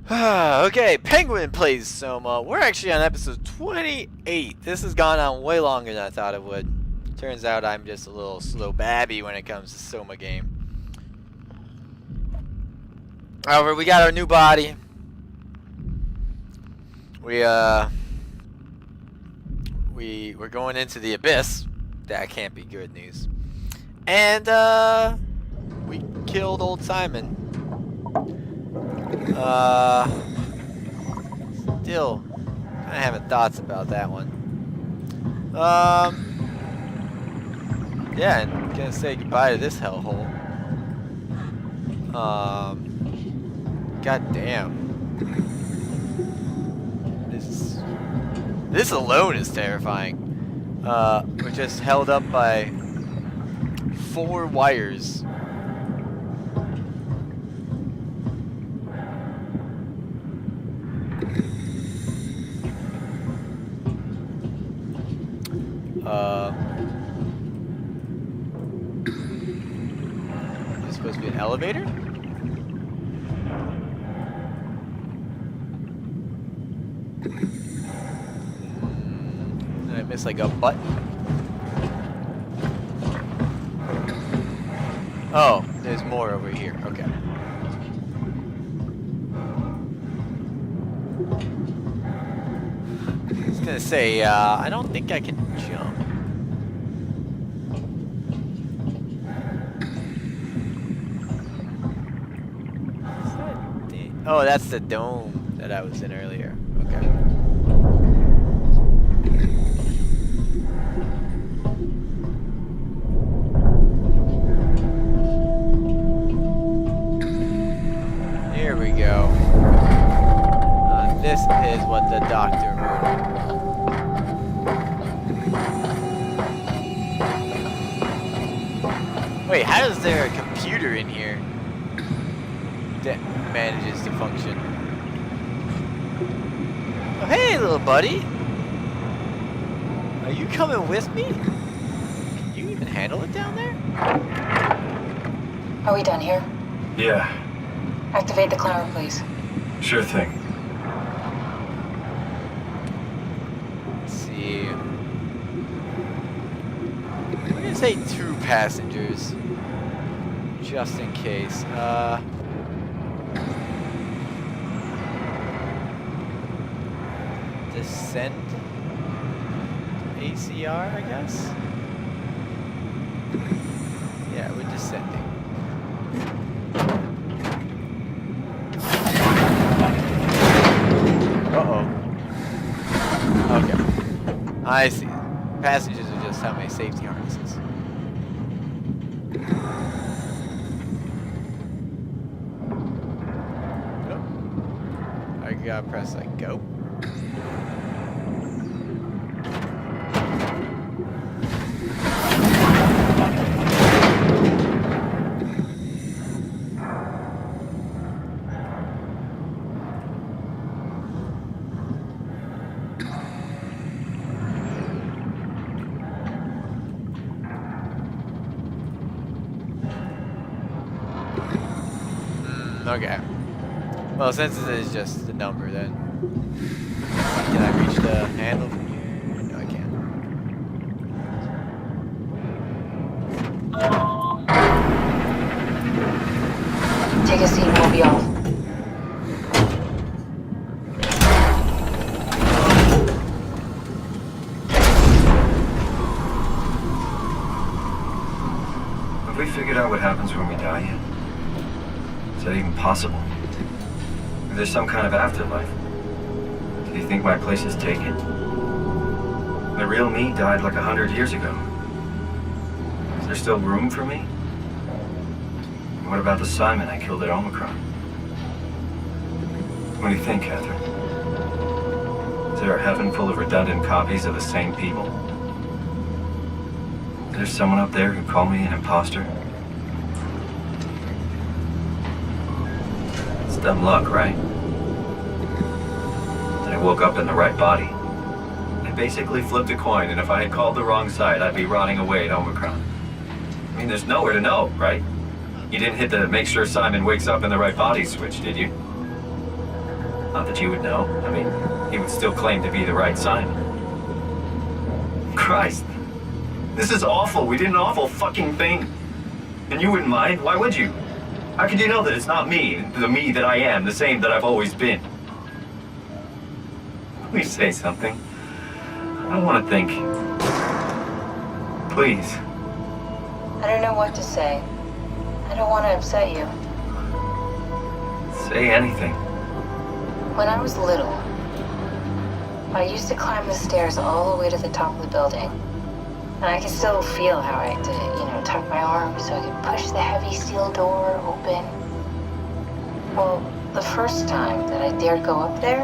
Okay, Penguin plays Soma. We're actually on episode 28. This has gone on way longer than I thought it would. Turns out I'm just a little slow babby when it comes to Soma game. However, we got our new body. We're going into the abyss. That can't be good news. And we killed old Simon. Still kind of having thoughts about that one. Yeah, and gonna say goodbye to this hellhole. God damn. This alone is terrifying. We're just held up by 4 wires. Is this supposed to be an elevator? Did I miss like a button? Oh, there's more over here. Okay. I was gonna say, I don't think I can jump. Oh, that's the dome that I was in earlier. Okay. Here we go. This is what the doctor wrote. Wait, how is there a computer in here that manages to function? Oh, hey, little buddy. Are you coming with me? Can you even handle it down there? Are we done here? Yeah, Activate the climber, please. sure thing. Let's see. I'm gonna say 2 passengers, just in case. Descend ACR, I guess? Yeah, we're descending. Uh-oh. Okay. I see. Passengers are just how many safety harnesses. Nope. I gotta press like go. Okay. Well, since it is just the number, then can I reach the handle from here? No, I can't. Take a seat and we'll be off. Have we figured out what happens when we die yet? Is that even possible? Or there's some kind of afterlife? Do you think my place is taken? The real me died like 100 years ago. Is there still room for me? And what about the Simon I killed at Omicron? What do you think, Catherine? Is there a heaven full of redundant copies of the same people? Is there someone up there who called me an imposter? It's dumb luck, right? That I woke up in the right body. I basically flipped a coin, and if I had called the wrong side, I'd be rotting away at Omicron. I mean, there's nowhere to know, right? You didn't hit the make sure Simon wakes up in the right body switch, did you? Not that you would know. I mean, he would still claim to be the right Simon. Christ. This is awful. We did an awful fucking thing. And you wouldn't mind? Why would you? How could you know that it's not me, the me that I am, the same that I've always been? Please say something. I don't want to think. Please. I don't know what to say. I don't want to upset you. Say anything. When I was little, I used to climb the stairs all the way to the top of the building. And I can still feel how I had to, tuck my arms so I could push the heavy steel door open. Well, the first time that I dared go up there,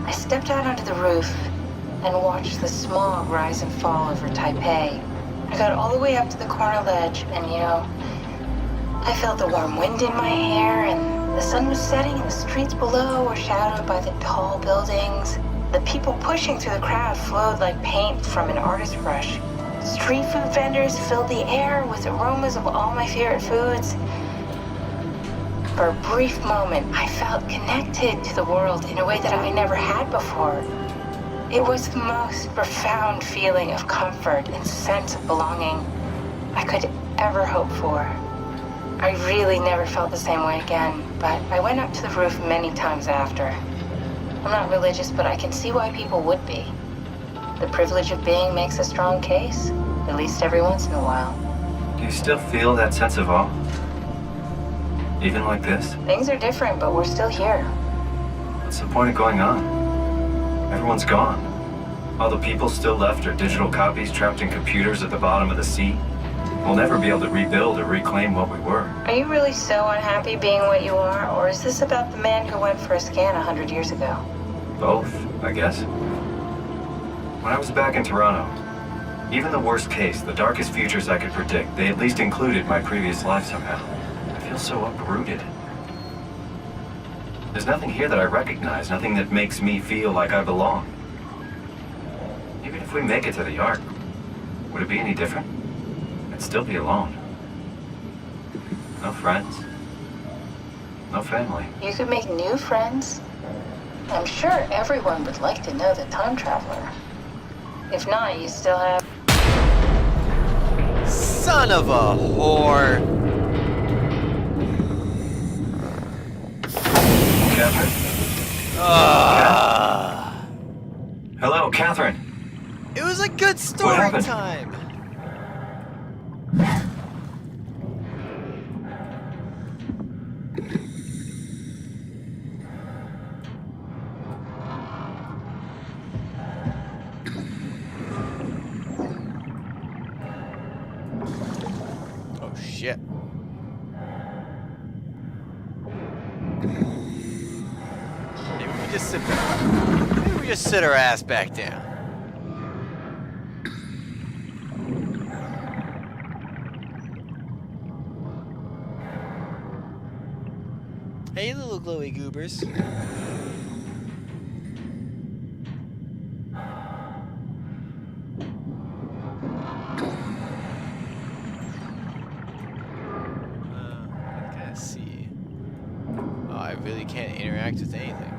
I stepped out onto the roof and watched the smog rise and fall over Taipei. I got all the way up to the corner ledge and, I felt the warm wind in my hair and the sun was setting and the streets below were shadowed by the tall buildings. The people pushing through the crowd flowed like paint from an artist's brush. Street food vendors filled the air with aromas of all my favorite foods. For a brief moment, I felt connected to the world in a way that I never had before. It was the most profound feeling of comfort and sense of belonging I could ever hope for. I really never felt the same way again, but I went up to the roof many times after. I'm not religious, but I can see why people would be. The privilege of being makes a strong case, at least every once in a while. Do you still feel that sense of awe? Even like this? Things are different, but we're still here. What's the point of going on? Everyone's gone. All the people still left are digital copies trapped in computers at the bottom of the sea. We'll never be able to rebuild or reclaim what we were. Are you really so unhappy being what you are, or is this about the man who went for a scan 100 years ago? Both, I guess. When I was back in Toronto, even the worst case, the darkest futures I could predict, they at least included my previous life somehow. I feel so uprooted. There's nothing here that I recognize, nothing that makes me feel like I belong. Even if we make it to the Ark, would it be any different? I'd still be alone. No friends. No family. You could make new friends. I'm sure everyone would like to know the time traveler. If not, you still have... Son of a whore! Catherine? Hello, Catherine. It was a good story happened? time. Oh shit. Maybe we just sit our ass back down. Hey, little glowy goobers. I can't see. Oh, I really can't interact with anything.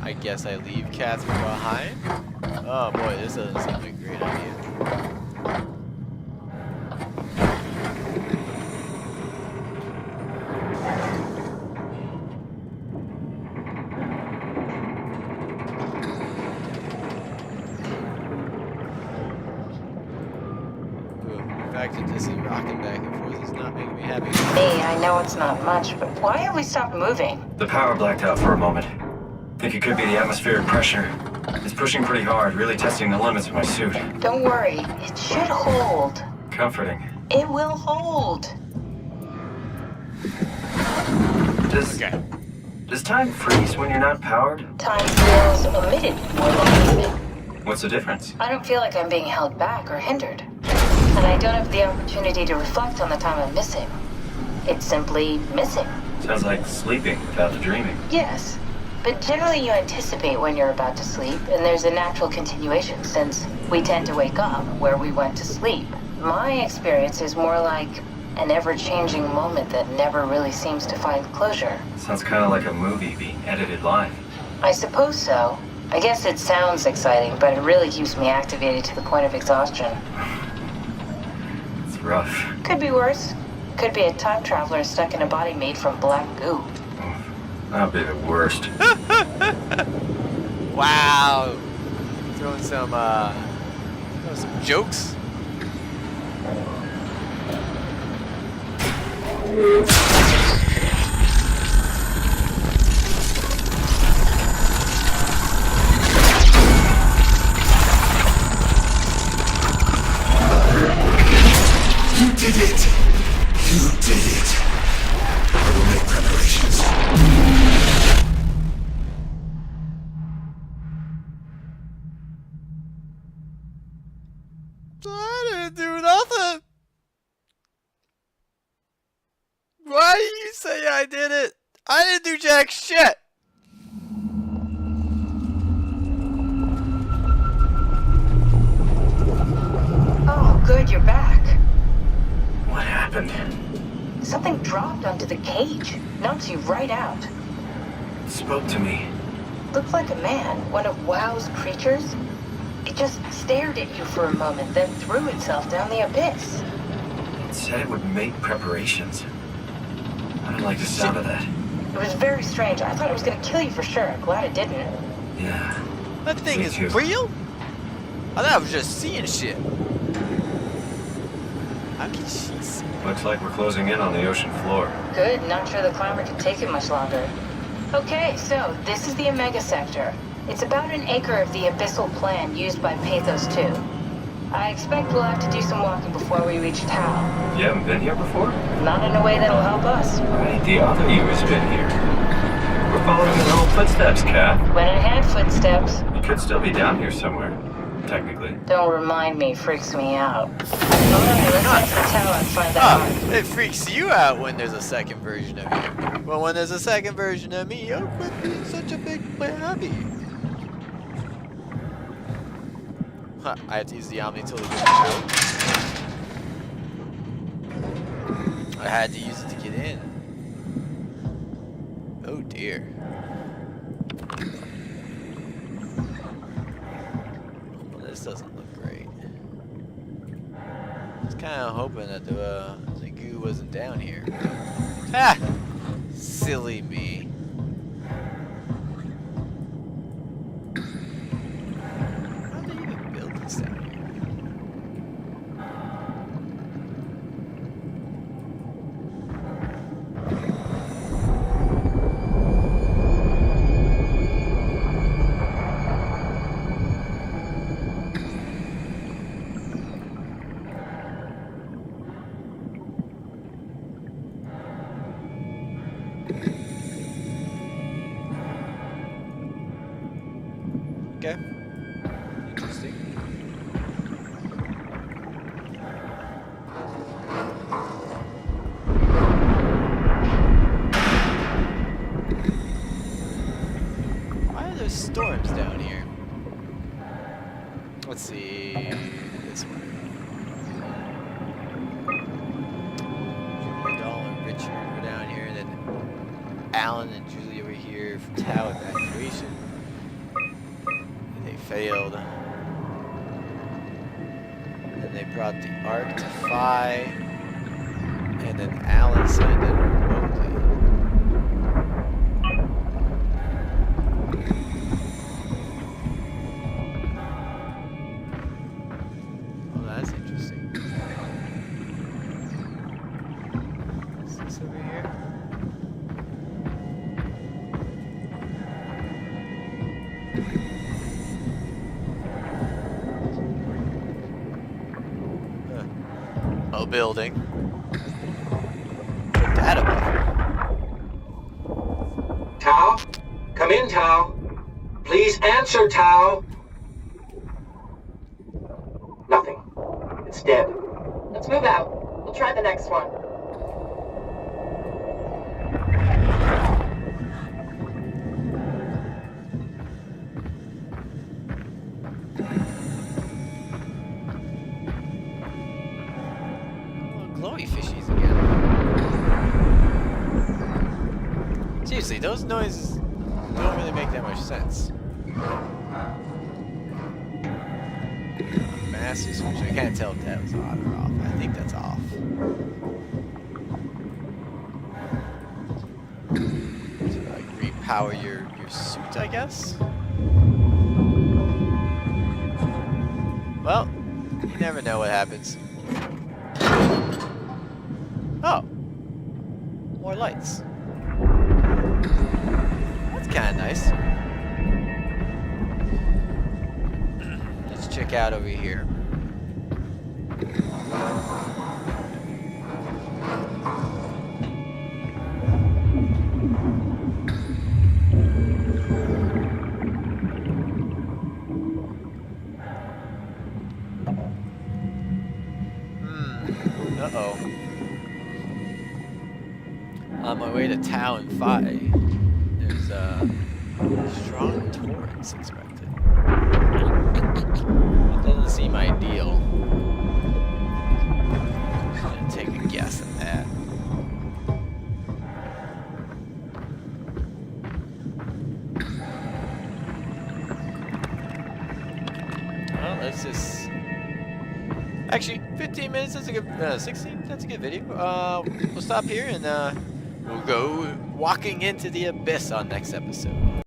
I guess I leave Catherine behind? Oh boy, this doesn't seem like a great idea. The fact that this is rocking back and forth is not making me happy. Me, I know it's not much, but why have we stopped moving? The power blacked out for a moment. Think it could be the atmospheric pressure. It's pushing pretty hard, really testing the limits of my suit. Don't worry, it should hold. Comforting. It will hold. Does time freeze when you're not powered? Time feels omitted more than needed. What's the difference? I don't feel like I'm being held back or hindered. And I don't have the opportunity to reflect on the time I'm missing. It's simply missing. Sounds like sleeping without the dreaming. Yes. But generally you anticipate when you're about to sleep, and there's a natural continuation since we tend to wake up where we went to sleep. My experience is more like an ever-changing moment that never really seems to find closure. Sounds kind of like a movie being edited live. I suppose so. I guess it sounds exciting, but it really keeps me activated to the point of exhaustion. It's rough. Could be worse. Could be a time traveler stuck in a body made from black goo. That'll be the worst. Wow. Throwing some jokes. You did it! You did it! I will make preparations. I didn't do nothing. Why do you say I did it? I didn't do jack shit. Oh, good, you're back. What happened? Something dropped onto the cage. Knocks you right out. It spoke to me. Looked like a man, one of WoW's creatures. It just stared at you for a moment, then threw itself down the abyss. It said it would make preparations. I don't like the sound of that. It was very strange. I thought it was gonna kill you for sure. I'm glad it didn't. Yeah. That thing Me is too. real? I thought I was just seeing shit. How can she see? Looks like we're closing in on the ocean floor. Good, not sure the climber can take it much longer. Okay, so this is the Omega Sector. It's about an acre of the abyssal plan used by Pathos 2. I expect we'll have to do some walking before we reach Tau. You haven't been here before? Not in a way that'll help us. Right, the other you has been here. We're following your own footsteps, Kat. When I had footsteps, You could still be down here somewhere, technically. don't remind me, freaks me out. Alright, let's head to Tau and find that mark. It freaks you out when there's a second version of you. Well, when there's a second version of me, I'll quit being such a big baby. Huh, I have to use the Omni tool to get out. I had to use it to get in. Oh dear. Well, this doesn't look great. I was kind of hoping that the goo wasn't down here. Ha! Silly me. How did they even build this down here? Okay. Interesting. Why are there storms down here? Let's see. This one. Julie, Doll, and Richard were down here, and then Alan and Julie over here from Tau evacuation. They failed. And then they brought the Ark to Phi. And then Alan signed it remotely. Oh, that's interesting. What's this over here? A building. A data buffer. Tau? Come in, Tau. Please answer, Tau. Nothing. It's dead. Let's move out. We'll try the next one. seriously, those noises don't really make that much sense. Master switch. I can't tell if that was on or off. I think that's off. To like repower your suit, I guess. Well, you never know what happens. Oh, more lights. That's kind of nice. Let's check out over here. Uh-oh. On my way to Town 5, there's a strong torrents expected. It doesn't seem ideal. Just gonna take a guess at that. Well, let's just... Actually, 15 minutes, that's a good, 16, that's a good video. We'll stop here and we'll go walking into the abyss on next episode.